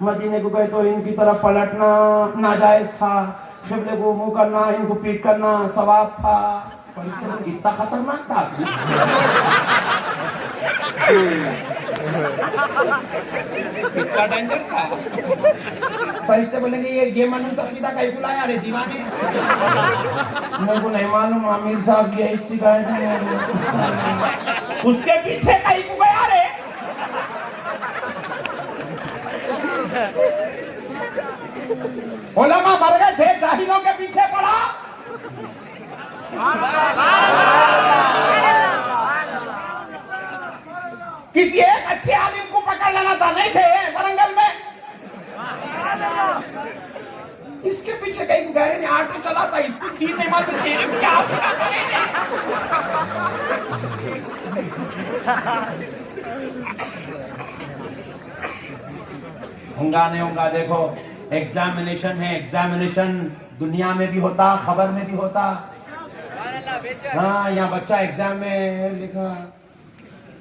مدینے کو گئے تو ان کی طرف پلٹنا ناجائز تھا، قبلے کو منہ کرنا، ان کو پیٹ کرنا ثواب تھا. اتنا خطرناک تھا. اتنا ڈینجر تھا. فرشتے بولیں گے یہ منو سفیدہ کہیں کو لایا رے دیوانے. میرے کو نہیں معلوم، امیر صاحب یہ سکھائے تھے. اس کے پیچھے کہیں کو گیا رے. علماء مر گئے تھے، جاہلوں کے پیچھے پڑا. کسی ایک اچھے عالم کو پکڑ لینا تھا، نہیں تھے ورنگل میں. اس کے پیچھے کہیں گئے نہیں، آٹو چلاتا، اس کو دین نہیں معلوم تھے. کیا ہونگا نہیں ہونگا. دیکھو ایگزامینیشن ہے، ایگزامینیشن دنیا میں بھی ہوتا، خبر میں بھی ہوتا. ہاں یہاں بچہ ایگزام میں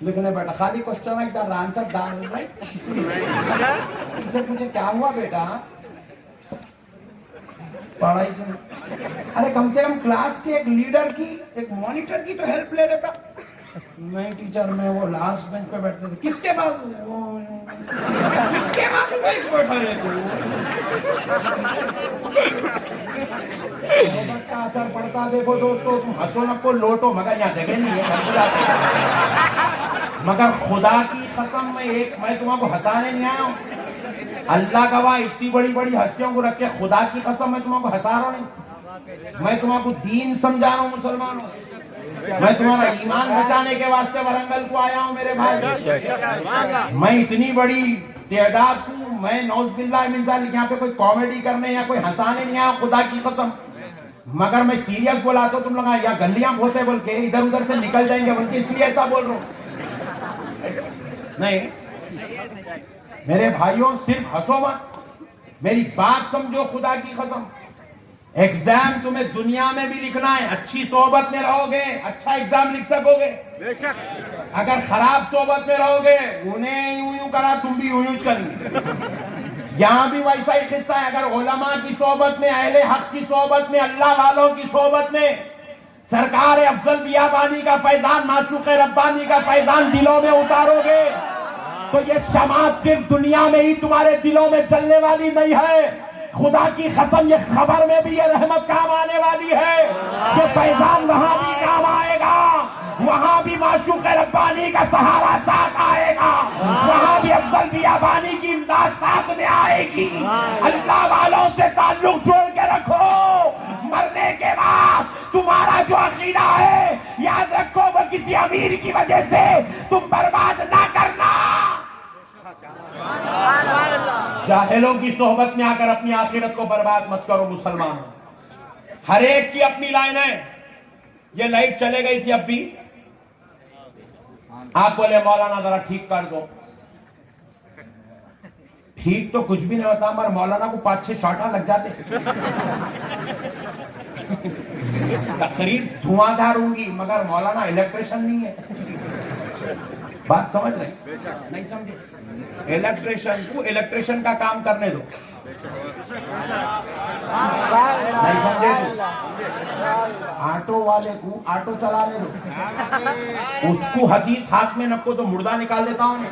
لکھنے بیٹا، خالی کوشچن ہے ادھر آنسر ڈال رائٹ. مجھے کیا ہوا بیٹا؟ پڑھائی سے. ارے کم سے کم کلاس کے ایک لیڈر کی، ایک مانیٹر کی تو ہیلپ لے لیتا. نہیں ٹیچر میں وہ لاسٹ بینچ پہ بیٹھتے تھے. کس کے بعد؟ کس کے بعد بیٹھا رہے کا اثر پڑتا. دیکھو دوستو، تم ہنسو نکو لوٹو، مگر یہاں جگہ نہیں ہے. مگر خدا کی قسم میں تمہیں کو ہنسانے نہیں آیا ہوں. اللہ گواہ، اتنی بڑی بڑی ہستیوں کو رکھ کے خدا کی قسم میں تمہیں کو ہنسا رہا ہوں نہیں. میں تمہیں کو دین سمجھا رہا ہوں مسلمانوں. میں تمہارا ایمان بچانے کے واسطے ورنگل کو آیا ہوں میرے بھائی. میں اتنی بڑی تعداد ہوں، میں نعوذ باللہ من ذالک یہاں پہ کوئی کامیڈی کرنے یا کوئی ہنسانے نہیں آیا خدا کی قسم. مگر میں سیریس بولا تو تم لوگ یا گلیاں بھوسے بول کے ادھر ادھر سے نکل جائیں گے بول کے اس لیے ایسا بول رہا ہوں. نہیں میرے بھائیوں، صرف ہنسو مت، میری بات سمجھو خدا کی قسم. ایگزام تمہیں دنیا میں بھی لکھنا ہے. اچھی صحبت میں رہو گے اچھا ایگزام لکھ سکو گے. اگر خراب صحبت میں رہو گے، انہیں یوں کرا تم بھی یوں کریں. یہاں بھی ویسا ہی قصہ ہے. اگر علماء کی صحبت میں، اہل حق کی صحبت میں، اللہ والوں کی صحبت میں سرکار افضل بیابانی کا فیضان، معشوق ربانی کا فیضان دلوں میں اتارو گے تو یہ شماعت صرف دنیا میں ہی تمہارے دلوں میں چلنے والی نہیں ہے. خدا کی قسم یہ خبر میں بھی یہ رحمت کام آنے والی ہے. یہ فیضان وہاں بھی کام آئے گا، وہاں بھی معشوق ربانی کا سہارا ساتھ آئے گا، وہاں بھی افضل بیابانی کی امداد ساتھ میں آئے گی. اللہ والوں سے تعلق جوڑ کے رکھو. مرنے کے بعد تمہارا جو عقیدہ ہے یاد رکھو، وہ کسی امیر کی وجہ سے تم برباد نہ کرنا. جاہلوں کی صحبت میں آ کر اپنی آخرت کو برباد مت کرو مسلمان. ہر ایک کی اپنی لائن ہے. یہ لائٹ چلے گئی تھی اب بھی، آپ بولے مولانا ذرا ٹھیک کر دو. ٹھیک تو کچھ بھی نہیں ہوتا، مگر مولانا کو 5-6 شاٹاں لگ جاتے. تقریر دھواں دھار ہوگی مگر مولانا الیکٹریشن نہیں ہے. بات سمجھ رہے نہیں سمجھے؟ الیکٹریشن کو الیکٹریشن کا کام کرنے دو. نہیں سمجھے؟ آٹو والے کو آٹو چلانے دو. اس کو حدیث ہاتھ میں نکو تو مردہ نکال دیتا ہوں.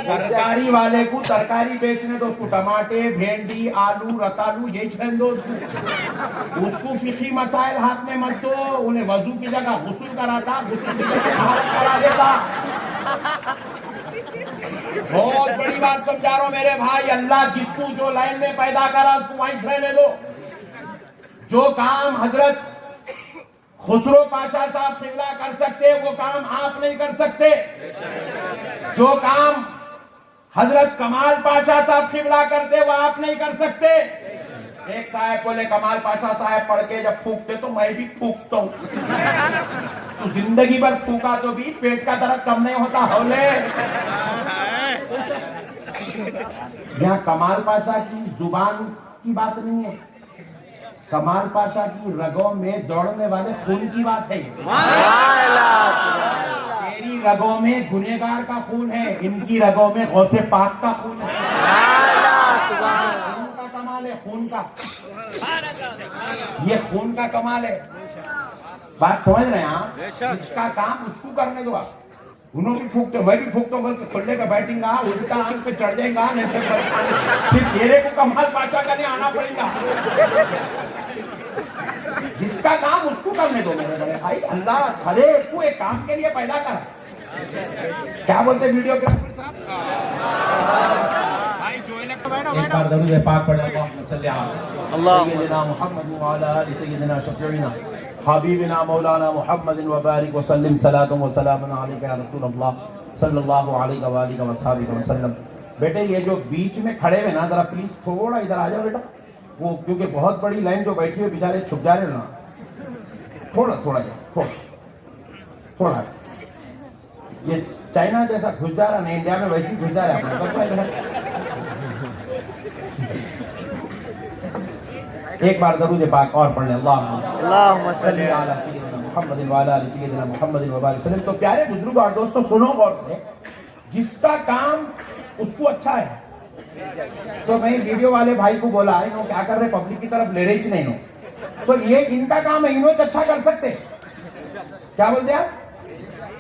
ترکاری والے کو ترکاری بیچنے دو. اس کو ٹماٹے، بھینڈی، آلو، رتالو یہ چھین دو. اس کو فقہی مسائل ہاتھ میں مت دو. انہیں وضو کی جگہ غسل کراتا، غسل کی جگہ طہارت کرا دیتا. بہت بڑی بات سمجھا رہا ہوں میرے بھائی. اللہ جس کو جو لائن میں پیدا کرا اس کو وہیں رہنے دو. جو کام حضرت خسرو پاشا صاحب قبلہ کر سکتے وہ کام آپ نہیں کر سکتے. جو کام حضرت کمال پاشا صاحب قبلہ کرتے وہ آپ نہیں کر سکتے. ایک صاحب بولے کمال پاشا صاحب پڑھ کے جب پھونکتے تو میں بھی پھونکتا ہوں. تو زندگی بھر پھونکا تو بھی پیٹ کا درد کم نہیں ہوتا. ہولے یہاں کمال پاشا کی زبان کی بات نہیں ہے، کمال پاشا کی رگوں میں دوڑنے والے خون کی بات ہے. تیری ہماری رگوں میں گنہگار کا خون ہے، ان کی رگوں میں غوث پاک کا خون ہے. خون کا کمال ہے، خون کا، یہ خون کا کمال ہے. بات سمجھ رہے ہیں آپ؟ اس کا کام اس کو کرنے دو. آپ انہوں بھی پھونکتے، میں بھی پھونکتا ہوں، بلکہ کھلے کا بیٹھیں گا، الٹا آنکھ پہ چڑھ جائیں گا، نہیں پھر تیرے کو کمال پاشا کرنے آنا پڑے گا. جس کا کام اس کو کرنے دو میرے بڑے بھائی. اللہ ہر ایک کو ایک کام کے لیے پیدا کرا. کیا بولتے ویڈیو گرافر صاحب؟ ایک بار درود پاک پڑھ اللہم صلی علی سیدنا محمد وعلی آل سیدنا شفیعنا حبیبنا مولانا محمد وبارک وسلم صلاۃ و سلام علیک یا رسول اللہ صلی اللہ علیہ وآلہ وصحبہ وسلم. بیٹے یہ جو بیچ میں کھڑے ہوئے نا، ذرا پلیز تھوڑا ادھر آ جاؤ بیٹا. وہ کیونکہ بہت بڑی لائن جو بیٹھی ہوئی بیچارے چھپ جا رہے نا، تھوڑا جاؤ، تھوڑا. یہ چائنا جیسا گھس جا رہا نہیں، انڈیا میں ویسے ہی گھس جا رہا ہے. ایک بار درود پاک اور پڑھ لیں. اللہم صلی علی سیدنا محمد وعلی آل سیدنا محمد وبارک وسلم. تو پیارے بزرگ اور دوستو سنو غور سے، جس کا کام اس کو اچھا ہے. تو میں ویڈیو والے بھائی کو بولا، انہوں کیا کر رہے، پبلک کی طرف لے رہے ہی نہیں. تو یہ ان کا کام ہے، انہوں اچھا کر سکتے. کیا بولتے ہیں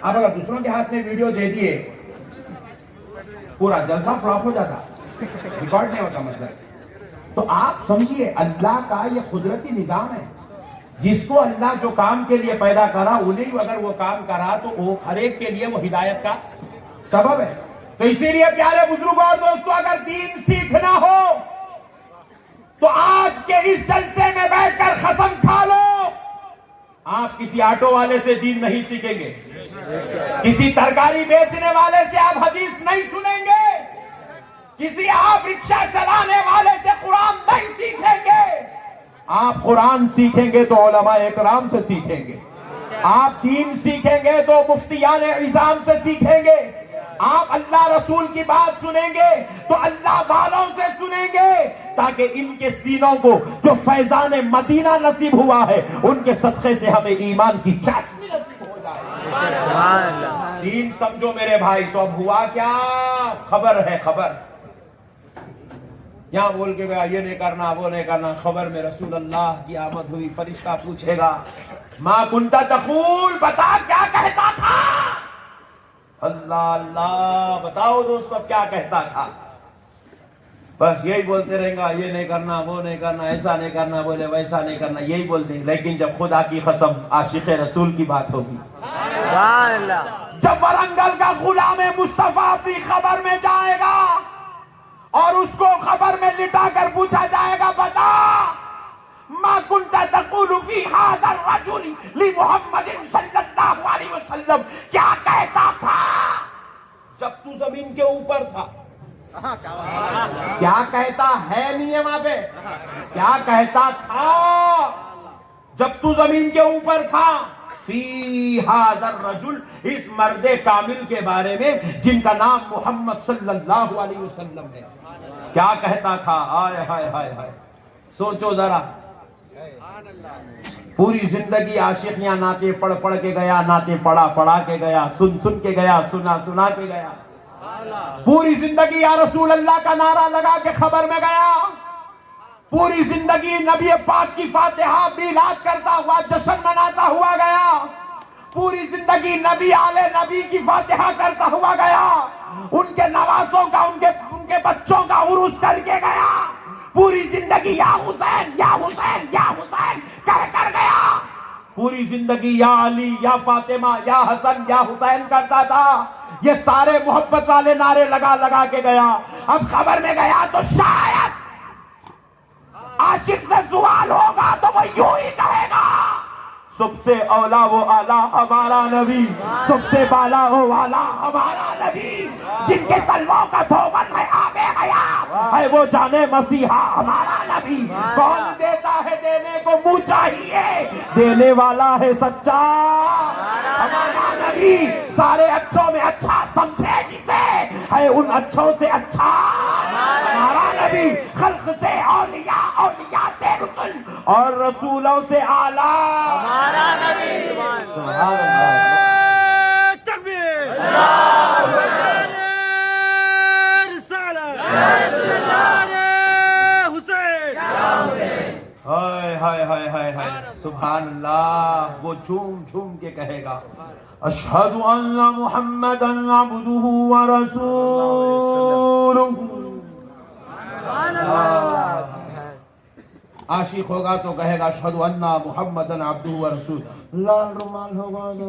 آپ اگر دوسروں کے ہاتھ میں ویڈیو دے دیے، پورا جلسہ فلاپ ہو جاتا، ریکارڈ نہیں ہوتا. مطلب تو آپ سمجھیے اللہ کا یہ قدرتی نظام ہے. جس کو اللہ جو کام کے لیے پیدا کرا، انہیں اگر وہ کام کرا تو وہ ہر ایک کے لیے وہ ہدایت کا سبب ہے. تو اسی لیے پیارے بزرگوں اور دوستوں، اگر دین سیکھنا ہو تو آج کے اس جلسے میں بیٹھ کر قسم کھا لو، آپ کسی آٹو والے سے دین نہیں سیکھیں گے، کسی ترکاری بیچنے والے سے آپ حدیث نہیں سنیں گے، کسی آپ رکشہ چلانے والے سے قرآن نہیں سیکھیں گے. آپ قرآن سیکھیں گے تو علماء اکرام سے سیکھیں گے. آپ دین سیکھیں گے تو مفتیان عظام سے سیکھیں گے. آپ اللہ رسول کی بات سنیں گے تو اللہ والوں سے سنیں گے، تاکہ ان کے سینوں کو جو فیضان مدینہ نصیب ہوا ہے، ان کے صدقے سے ہمیں ایمان کی چاشنی نصیب ہو جائے. دین سمجھو میرے بھائی. تو اب ہوا کیا؟ خبر ہے، خبر. یہاں بول کے گیا یہ نہیں کرنا، وہ نہیں کرنا. خبر میں رسول اللہ کی آمد ہوئی. فرشتہ پوچھے گا ما کنت تقول، بتا کیا کہتا تھا. اللہ اللہ، بتاؤ دوستو کیا کہتا تھا. بس یہی بولتے رہیں گا، یہ نہیں کرنا، وہ نہیں کرنا، ایسا نہیں کرنا، بولے ویسا نہیں کرنا، یہی بولتے ہیں. لیکن جب خدا کی قسم عاشق رسول کی بات ہوگی، جب ورنگل کا غلام مصطفیٰ اپنی خبر میں جائے گا اور اس کو خبر میں لٹا کر پوچھا جائے گا، بتا ما کنت تقول فی ھذا الرجل لمحمد صلی اللہ علیہ وسلم، کیا کہتا تھا جب تو زمین کے اوپر تھا. کیا کہتا ہے نہیں ہے وہاں پہ، کیا کہتا تھا جب تو زمین کے اوپر تھا. فی ھذا الرجل، اس مرد کامل کے بارے میں جن کا نام محمد صلی اللہ علیہ وسلم ہے. کیا کہتا تھا؟ ہائے ہائے ہائے ہائے. سوچو ذرا، پوری زندگی عاشقیاں نعتیں پڑھ پڑھ کے گیا، نعتیں پڑھا پڑھا کے گیا، سن سن کے گیا، سنا سنا کے گیا. پوری زندگی یا رسول اللہ کا نعرہ لگا کے خبر میں گیا. پوری زندگی نبی پاک کی فاتحہ میلاد کرتا ہوا، جشن مناتا ہوا گیا. پوری زندگی نبی آل نبی کی فاتحہ کرتا ہوا گیا. ان کے نوازوں کا، ان کے بچوں کا عرس کر کے گیا. پوری زندگی یا حسین یا حسین یا حسین کہہ کر گیا. پوری زندگی یا علی یا فاطمہ یا حسن یا حسین کرتا تھا. یہ سارے محبت والے نعرے لگا لگا کے گیا. اب خبر میں گیا تو شاید عاشق سے سوال ہوگا تو وہ یوں ہی کہے گا، سب سے اولا وہ آلہ ہمارا نبی، سب سے بالا وہ والا ہمارا نبی، جن کے تلووں کا دھوبن ہے آبے حیات ہے وہ جانے مسیحا ہمارا نبی. کون دیتا ہے دینے کو منہ چاہیے، دینے والا ہے سچا ہمارا نبی. سارے اچھوں میں اچھا سمجھے جسے، ہے ان اچھوں سے اچھا ہمارا نبی. خلق سے اولیاء، اولیاء سے رسول اور رسولوں سے اعلیٰ ہمارا نبی. سبحان اللہ. تکبیر. ہائے ہائے ہائے ہائے ہائے سبحان اللہ. وہ جھوم جھوم کے کہے گا اشہد ان محمدا عبدہ ورسولہ. عاشق ہوگا تو کہے گا اشہد ان محمدا عبدہ ورسولہ. لال رومال ہوگا تو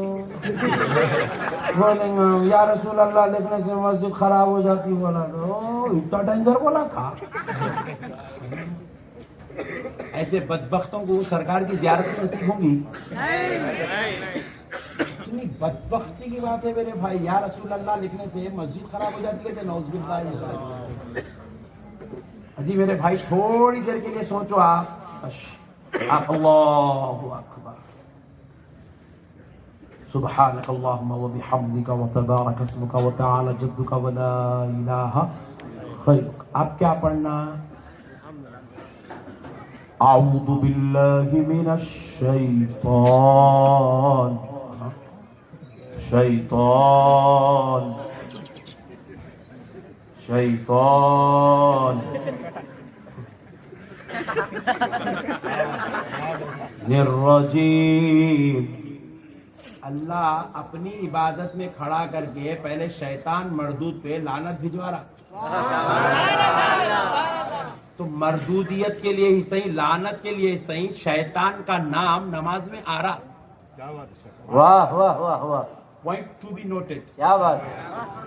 بولیں گے یا رسول اللہ لکھنے سے مسجد خراب ہو جاتی. بولا تو اتنا ڈینجر بولا تھا. ایسے بدبختوں کو سرکار کی زیارت نصیب ہوں گی؟ اتنی بدبختی کی بات ہے میرے بھائی. یا رسول اللہ لکھنے سے مسجد خراب ہو جاتی ہے. نعوذ باللہ. جی میرے بھائی تھوڑی دیر کے لیے سوچو آپ. اللہ اکبر. سبحانک اللہم وبحمدک وتبارک اسمک وتعالی جدک ولا الہ غیرک. آپ کیا پڑھنا؟ اعوذ باللہ من الشیطان الرجیم. اللہ اپنی عبادت میں کھڑا کر کے پہلے شیطان مردود پہ لعنت بھجوا رہا. تو مردودیت کے لیے ہی صحیح، لعنت کے لیے صحیح، شیطان کا نام نماز میں آ رہا. واہ واہ واہ واہ، پوائنٹ ٹو بی نوٹڈ. کیا بات.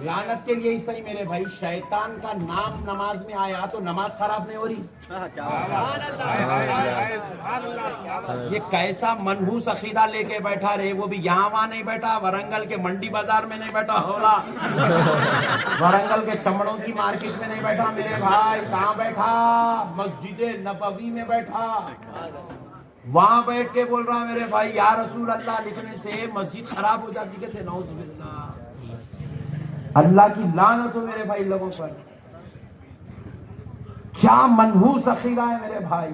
لعنت کے لیے ہی صحیح میرے بھائی، شیطان کا نام نماز میں آیا تو نماز خراب نہیں ہو رہی. یہ کیسا منحوس عقیدہ لے کے بیٹھا رہے. وہ بھی یہاں وہاں نہیں بیٹھا، ورنگل کے منڈی بازار میں نہیں بیٹھا ہولا، ورنگل کے چمڑوں کی مارکیٹ میں نہیں بیٹھا میرے بھائی. کہاں بیٹھا؟ مسجد نبوی میں بیٹھا. وہاں بیٹھ کے بول رہا میرے بھائی یا رسول اللہ لکھنے سے مسجد خراب ہو جاتی. کہتے نعوذ باللہ. اللہ کی لعنت ہو میرے بھائی لوگوں پر. کیا منحوس عقیدہ ہے میرے بھائی.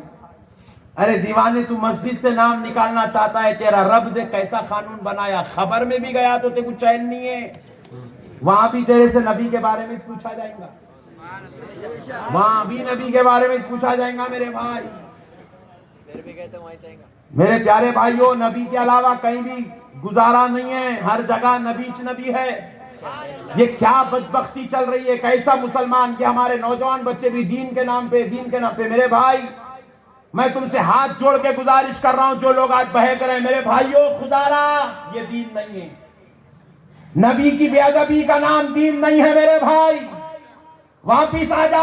ارے دیوانے تو مسجد سے نام نکالنا چاہتا ہے، تیرا رب دے کیسا قانون بنایا. خبر میں بھی گیا تو تیرے کو چین نہیں ہے. وہاں بھی تیرے سے نبی کے بارے میں پوچھا جائے گا، وہاں بھی نبی کے بارے میں پوچھا جائے گا میرے بھائی. میرے پیارے بھائیوں، نبی کے علاوہ کہیں بھی گزارا نہیں ہے، ہر جگہ نبی نبی ہے. یہ کیا بدبختی چل رہی ہے. کیسا مسلمان کہ ہمارے نوجوان بچے بھی دین کے نام پہ میرے بھائی میں تم سے ہاتھ جوڑ کے گزارش کر رہا ہوں، جو لوگ آج بہک رہے ہیں میرے بھائیوں، خدا را یہ دین نہیں ہے. نبی کی بے ادبی کا نام دین نہیں ہے میرے بھائی. واپس آ جاؤ.